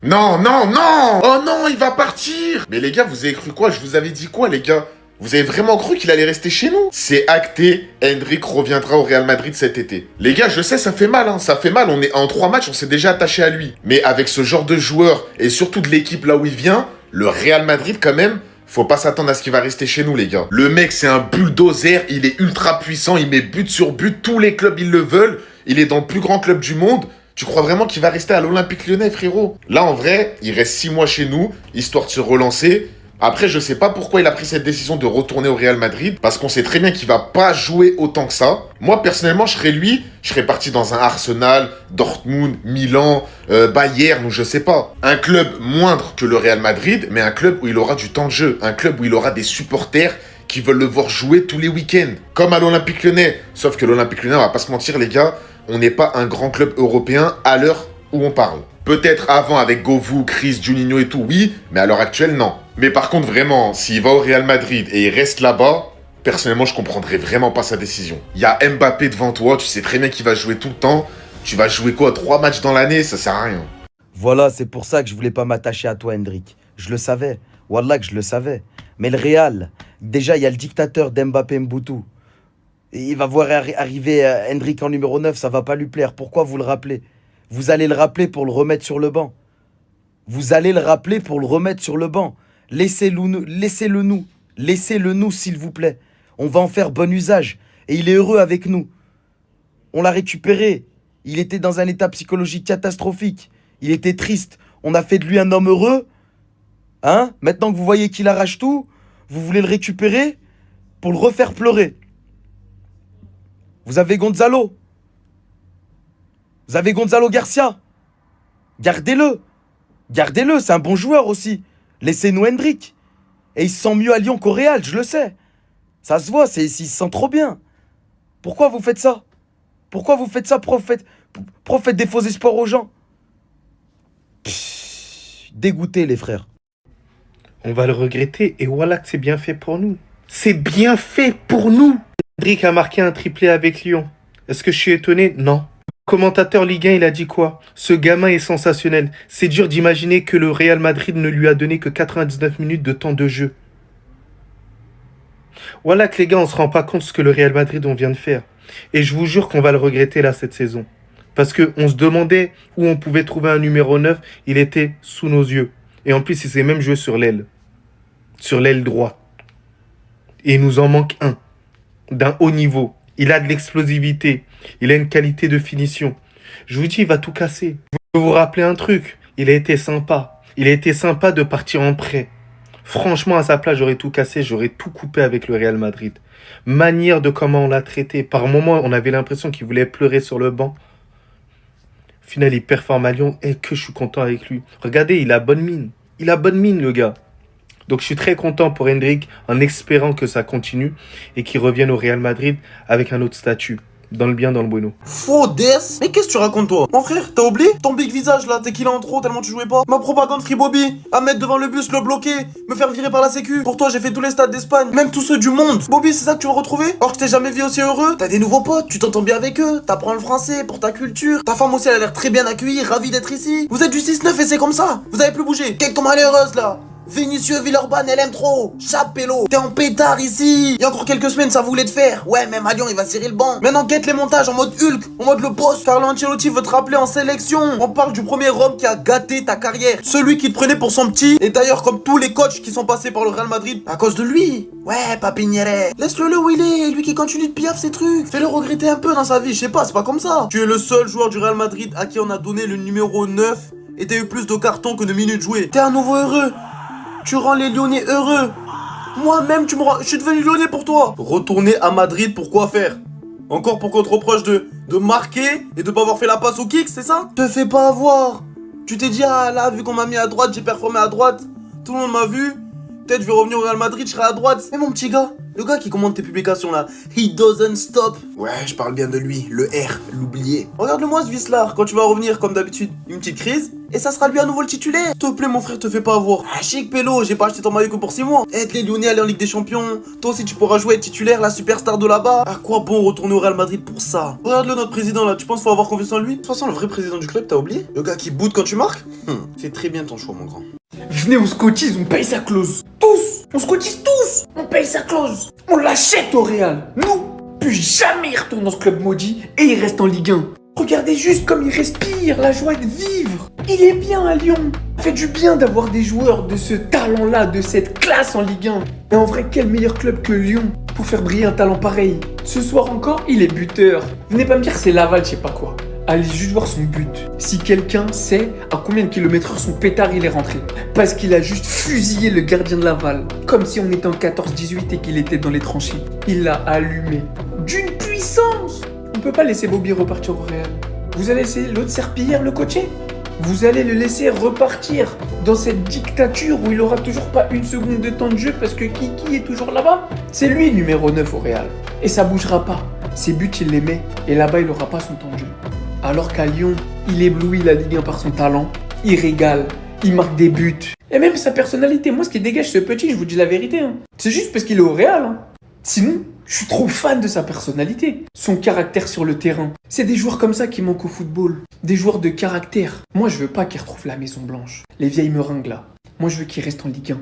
Non, non, non! Oh non, il va partir! Mais les gars, vous avez cru quoi? Je vous avais dit quoi, les gars? Vous avez vraiment cru qu'il allait rester chez nous? C'est acté, Endrick reviendra au Real Madrid cet été. Les gars, je sais, ça fait mal, hein, ça fait mal. On est en 3 matchs, on s'est déjà attaché à lui. Mais avec ce genre de joueur, et surtout de l'équipe là où il vient, le Real Madrid quand même, faut pas s'attendre à ce qu'il va rester chez nous, les gars. Le mec, c'est un bulldozer, il est ultra puissant, il met but sur but, tous les clubs, ils le veulent. Il est dans le plus grand club du monde. Tu crois vraiment qu'il va rester à l'Olympique Lyonnais, frérot? Là, en vrai, il reste 6 mois chez nous, histoire de se relancer. Après, je sais pas pourquoi il a pris cette décision de retourner au Real Madrid, parce qu'on sait très bien qu'il va pas jouer autant que ça. Moi, personnellement, je serais lui, je serais parti dans un Arsenal, Dortmund, Milan, Bayern, ou je sais pas. Un club moindre que le Real Madrid, mais un club où il aura du temps de jeu. Un club où il aura des supporters qui veulent le voir jouer tous les week-ends. Comme à l'Olympique Lyonnais. Sauf que l'Olympique Lyonnais, on va pas se mentir, les gars, on n'est pas un grand club européen à l'heure où on parle. Peut-être avant avec Govou, Chris, Juninho et tout, oui, mais à l'heure actuelle, non. Mais par contre, vraiment, s'il va au Real Madrid et il reste là-bas, personnellement, je comprendrais vraiment pas sa décision. Il y a Mbappé devant toi, tu sais très bien qu'il va jouer tout le temps. Tu vas jouer quoi, 3 matchs dans l'année, ça sert à rien. Voilà, c'est pour ça que je voulais pas m'attacher à toi, Hendrik. Je le savais. Wallah que je le savais. Mais le Real, déjà, il y a le dictateur d'Mbappé Mboutou. Et il va voir arriver Hendrik en numéro 9, ça va pas lui plaire. Pourquoi vous le rappelez? Vous allez le rappeler pour le remettre sur le banc. Vous allez le rappeler pour le remettre sur le banc. Laissez-le nous. Laissez-le nous, s'il vous plaît. On va en faire bon usage. Et il est heureux avec nous. On l'a récupéré. Il était dans un état psychologique catastrophique. Il était triste. On a fait de lui un homme heureux. Hein? Maintenant que vous voyez qu'il arrache tout, vous voulez le récupérer pour le refaire pleurer. Vous avez Gonzalo. Vous avez Gonzalo Garcia. Gardez-le. Gardez-le, c'est un bon joueur aussi. Laissez-nous Hendrik. Et il se sent mieux à Lyon qu'au Real, je le sais. Ça se voit, il se sent trop bien. Pourquoi vous faites ça? Pourquoi vous faites ça, prof? Faites des faux espoirs aux gens. Dégoûté, les frères. On va le regretter et voilà que c'est bien fait pour nous. C'est bien fait pour nous. Hendrik a marqué un triplé avec Lyon. Est-ce que je suis étonné? Non. Commentateur Ligue 1, il a dit quoi? Ce gamin est sensationnel. C'est dur d'imaginer que le Real Madrid ne lui a donné que 99 minutes de temps de jeu. Voilà que les gars, on se rend pas compte de ce que le Real Madrid on vient de faire. Et je vous jure qu'on va le regretter là cette saison. Parce qu'on se demandait où on pouvait trouver un numéro 9. Il était sous nos yeux. Et en plus, il s'est même joué sur l'aile. Sur l'aile droite. Et il nous en manque un. D'un haut niveau. Il a de l'explosivité. Il a une qualité de finition. Je vous dis, il va tout casser. Je veux vous rappeler un truc. Il a été sympa. Il a été sympa de partir en prêt. Franchement, à sa place, j'aurais tout cassé. J'aurais tout coupé avec le Real Madrid. Manière de comment on l'a traité. Par moments, on avait l'impression qu'il voulait pleurer sur le banc. Au final, il performe à Lyon. Et que je suis content avec lui. Regardez, il a bonne mine. Il a bonne mine, le gars. Donc je suis très content pour Hendrik en espérant que ça continue et qu'il revienne au Real Madrid avec un autre statut. Dans le bien, dans le bueno. Faux Death. Mais qu'est-ce que tu racontes toi? Mon frère, t'as oublié? Ton big visage là, t'es qu'il en trop tellement tu jouais pas. Ma propagande Free Bobby, à mettre devant le bus, le bloquer, me faire virer par la sécu. Pour toi j'ai fait tous les stades d'Espagne, même tous ceux du monde. Bobby, c'est ça que tu veux retrouver? Or que je t'ai jamais vu aussi heureux? T'as des nouveaux potes, tu t'entends bien avec eux, t'apprends le français pour ta culture. Ta femme aussi elle a l'air très bien accueillie, ravie d'être ici. Vous êtes du 6-9 et c'est comme ça. Vous avez plus bougé. Quelle ton malheureuse là. Vinicius Villeurbanne, elle aime trop. Chapello, t'es en pétard ici. Il y a encore quelques semaines, ça voulait te faire. Ouais, même à Lyon, il va serrer le banc. Maintenant, guette les montages en mode Hulk, en mode le boss. Carlo Ancelotti veut te rappeler en sélection. On parle du premier homme qui a gâté ta carrière. Celui qui te prenait pour son petit. Et d'ailleurs, comme tous les coachs qui sont passés par le Real Madrid, à cause de lui. Ouais, Papiniere. Laisse-le où il est. Lui qui continue de piaffe ses trucs. Fais-le regretter un peu dans sa vie. Je sais pas, c'est pas comme ça. Tu es le seul joueur du Real Madrid à qui on a donné le numéro 9. Et t'as eu plus de cartons que de minutes jouées. T'es à nouveau heureux. Tu rends les Lyonnais heureux. Moi-même, je suis devenu Lyonnais pour toi. Retourner à Madrid pour quoi faire? Encore pour qu'on te reproche de marquer et de pas avoir fait la passe au kick, c'est ça? Te fais pas avoir. Tu t'es dit, ah là, vu qu'on m'a mis à droite, j'ai performé à droite. Tout le monde m'a vu. Peut-être je vais revenir au Real Madrid, je serai à droite. Mais mon petit gars, le gars qui commente tes publications là, he doesn't stop. Ouais, je parle bien de lui, le R, l'oublié. Regarde-le moi ce vice là, quand tu vas revenir comme d'habitude, une petite crise. Et ça sera lui à nouveau le titulaire. S'il te plaît, mon frère, te fais pas avoir. Ah, chic, Pélo, j'ai pas acheté ton maillot que pour 6 mois. Aide les Lyonnais à aller en Ligue des Champions. Toi aussi, tu pourras jouer être titulaire, la superstar de là-bas. À quoi bon retourner au Real Madrid pour ça? Regarde-le, notre président là, tu penses faut avoir confiance en lui? De toute façon, le vrai président du club, t'as oublié? Le gars qui boude quand tu marques? C'est très bien ton choix, mon grand. Venez, on se cotise, on paye sa clause. Tous. On se cotise tous. On paye sa clause. On l'achète au Real. Nous, plus jamais il retourne dans ce club maudit et il reste en Ligue 1. Regardez juste comme il respire, la joie de vivre. Il est bien à Lyon. Ça fait du bien d'avoir des joueurs de ce talent-là, de cette classe en Ligue 1. Et en vrai, quel meilleur club que Lyon pour faire briller un talent pareil. Ce soir encore, il est buteur. Venez pas me dire que c'est Laval, je sais pas quoi. Allez juste voir son but. Si quelqu'un sait à combien de kilomètres son pétard il est rentré. Parce qu'il a juste fusillé le gardien de Laval. Comme si on était en 14-18 et qu'il était dans les tranchées. Il l'a allumé. D'une puissance. On peut pas laisser Bobby repartir au Real. Vous allez laisser l'autre serpillière le coacher? Vous allez le laisser repartir dans cette dictature où il aura toujours pas une seconde de temps de jeu parce que Kiki est toujours là-bas? C'est lui numéro 9 au Real. Et ça bougera pas. Ses buts il les met et là-bas il aura pas son temps de jeu. Alors qu'à Lyon, il éblouit la Ligue 1 par son talent, il régale, il marque des buts. Et même sa personnalité, moi ce qui dégage ce petit, je vous dis la vérité, hein. C'est juste parce qu'il est au Real. Hein. Sinon, je suis trop fan de sa personnalité, son caractère sur le terrain. C'est des joueurs comme ça qui manquent au football, des joueurs de caractère. Moi je veux pas qu'ils retrouvent la Maison Blanche, les vieilles meringues là. Moi je veux qu'ils restent en Ligue 1,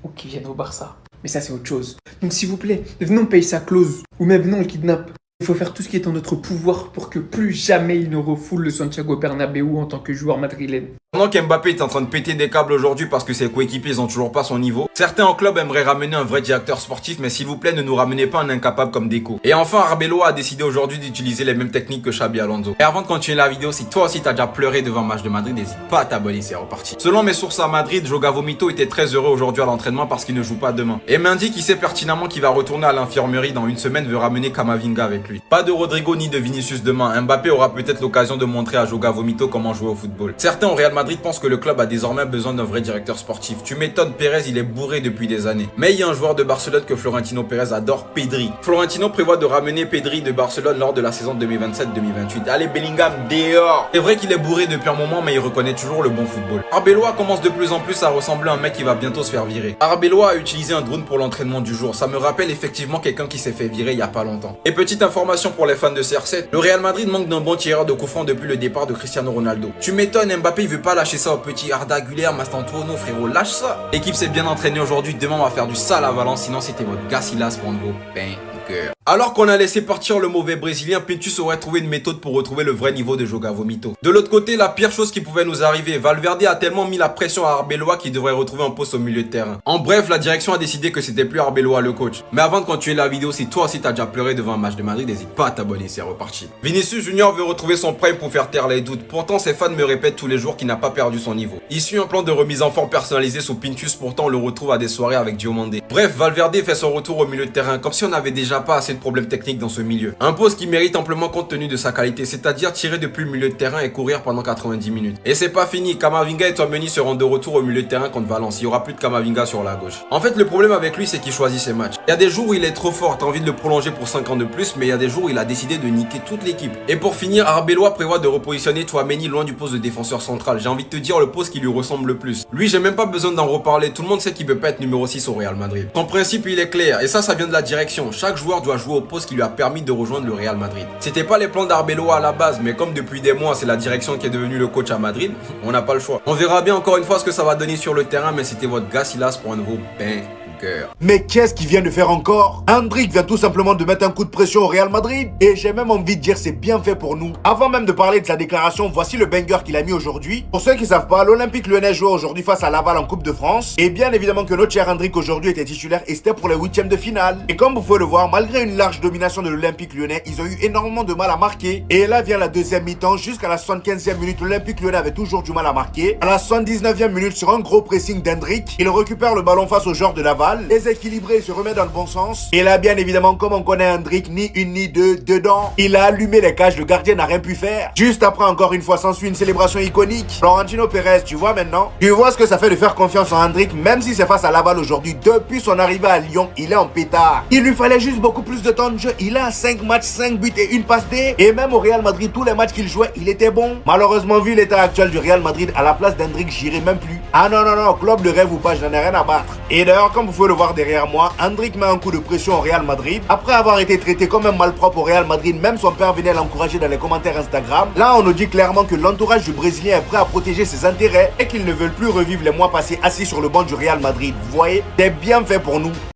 ou qu'ils viennent au Barça. Mais ça c'est autre chose. Donc s'il vous plaît, venons payer sa clause, ou même venons le kidnappe. Il faut faire tout ce qui est en notre pouvoir pour que plus jamais il ne refoule le Santiago Bernabéu en tant que joueur madrilène. Pendant qu'Mbappé est en train de péter des câbles aujourd'hui parce que ses coéquipiers n'ont toujours pas son niveau, certains en club aimeraient ramener un vrai directeur sportif, mais s'il vous plaît ne nous ramenez pas un incapable comme Deco. Et enfin Arbeloa a décidé aujourd'hui d'utiliser les mêmes techniques que Xabi Alonso. Et avant de continuer la vidéo, si toi aussi t'as déjà pleuré devant un match de Madrid, n'hésite pas à t'abonner, c'est reparti. Selon mes sources à Madrid, Joga Vomito était très heureux aujourd'hui à l'entraînement parce qu'il ne joue pas demain. Et m'indique qu'il sait pertinemment qu'il va retourner à l'infirmerie dans une semaine, veut ramener Camavinga avec lui. Pas de Rodrigo ni de Vinicius demain, Mbappé aura peut-être l'occasion de montrer à Joga Vomito comment jouer au football. Certains au Real Madrid pensent que le club a désormais besoin d'un vrai directeur sportif. Tu m'étonnes, Pérez il est bourré depuis des années. Mais il y a un joueur de Barcelone que Florentino Pérez adore, Pedri. Florentino prévoit de ramener Pedri de Barcelone lors de la saison 2027-2028. Allez Bellingham dehors. C'est vrai qu'il est bourré depuis un moment mais il reconnaît toujours le bon football. Arbeloa commence de plus en plus à ressembler à un mec qui va bientôt se faire virer. Arbeloa a utilisé un drone pour l'entraînement du jour. Ça me rappelle effectivement quelqu'un qui s'est fait virer il y a pas longtemps. Et petite information pour les fans de CR7, le Real Madrid manque d'un bon tireur de coup franc depuis le départ de Cristiano Ronaldo. Tu m'étonnes, Mbappé il veut pas lâcher ça au petit Arda Güler, Mastantuono, frérot, lâche ça. L'équipe s'est bien entraînée aujourd'hui, demain on va faire du sale à Valence, sinon c'était votre Casillas pour vos bangers. Alors qu'on a laissé partir le mauvais brésilien, Pintus aurait trouvé une méthode pour retrouver le vrai niveau de Joga Vomito. De l'autre côté, la pire chose qui pouvait nous arriver, Valverde a tellement mis la pression à Arbeloa qu'il devrait retrouver un poste au milieu de terrain. En bref, la direction a décidé que c'était plus Arbeloa le coach. Mais avant de continuer la vidéo, si toi aussi t'as déjà pleuré devant un match de Madrid, n'hésite pas à t'abonner, c'est reparti. Vinicius Junior veut retrouver son prime pour faire taire les doutes. Pourtant, ses fans me répètent tous les jours qu'il n'a pas perdu son niveau. Il suit un plan de remise en forme personnalisé sous Pintus, pourtant on le retrouve à des soirées avec Diomandé. Bref, Valverde fait son retour au milieu de terrain, comme si on n'avait déjà pas assez de problèmes techniques dans ce milieu. Un poste qui mérite amplement compte tenu de sa qualité, c'est-à-dire tirer depuis le milieu de terrain et courir pendant 90 minutes. Et c'est pas fini, Camavinga et Tchouaméni seront de retour au milieu de terrain contre Valence. Il y aura plus de Camavinga sur la gauche. En fait, le problème avec lui, c'est qu'il choisit ses matchs. Il y a des jours où il est trop fort, t'as envie de le prolonger pour 5 ans de plus, mais il y a des jours où il a décidé de niquer toute l'équipe. Et pour finir, Arbeloa prévoit de repositionner Tchouaméni loin du poste de défenseur central. J'ai envie de te dire le poste qui lui ressemble le plus. Lui, j'ai même pas besoin d'en reparler, tout le monde sait qu'il peut pas être numéro 6 au Real Madrid. Son principe, il est clair, et ça vient de la direction. Chaque joueur doit jouer au poste qui lui a permis de rejoindre le Real Madrid. C'était pas les plans d'Arbeloa à la base, mais comme depuis des mois c'est la direction qui est devenue le coach à Madrid, on n'a pas le choix. On verra bien encore une fois ce que ça va donner sur le terrain, mais c'était votre Casillas pour un nouveau banger. Mais qu'est-ce qu'il vient de faire encore? Hendrik vient tout simplement de mettre un coup de pression au Real Madrid. Et j'ai même envie de dire c'est bien fait pour nous. Avant même de parler de sa déclaration, voici le banger qu'il a mis aujourd'hui. Pour ceux qui savent pas, l'Olympique Lyonnais joue aujourd'hui face à Laval en Coupe de France. Et bien évidemment que notre cher Hendrik aujourd'hui était titulaire et c'était pour les 8e de finale. Et comme vous pouvez le voir, malgré une large domination de l'Olympique Lyonnais, ils ont eu énormément de mal à marquer. Et là vient la deuxième mi-temps, jusqu'à la 75e minute, l'Olympique Lyonnais avait toujours du mal à marquer. À la 79e minute, sur un gros pressing d'Hendrik, il récupère le ballon face au joueur de Laval. balle, déséquilibré, il se remet dans le bon sens. Et là, bien évidemment, comme on connaît Hendrik, ni une ni deux, dedans, il a allumé les cages, le gardien n'a rien pu faire. Juste après, encore une fois, s'ensuit une célébration iconique. Florentino Pérez, tu vois maintenant? Tu vois ce que ça fait de faire confiance en Hendrik, même si c'est face à Laval aujourd'hui. Depuis son arrivée à Lyon, il est en pétard. Il lui fallait juste beaucoup plus de temps de jeu. Il a 5 matchs, 5 buts et une passe D. Et même au Real Madrid, tous les matchs qu'il jouait, il était bon. Malheureusement, vu l'état actuel du Real Madrid, à la place d'Hendrik, j'irai même plus. Ah non, non, non, club de rêve ou pas, je n'en ai rien à battre. Et d'ailleurs, comme vous pouvez le voir derrière moi, Hendrik met un coup de pression au Real Madrid. Après avoir été traité comme un malpropre au Real Madrid, même son père venait l'encourager dans les commentaires Instagram. Là, on nous dit clairement que l'entourage du Brésilien est prêt à protéger ses intérêts et qu'ils ne veulent plus revivre les mois passés assis sur le banc du Real Madrid. Vous voyez, c'est bien fait pour nous.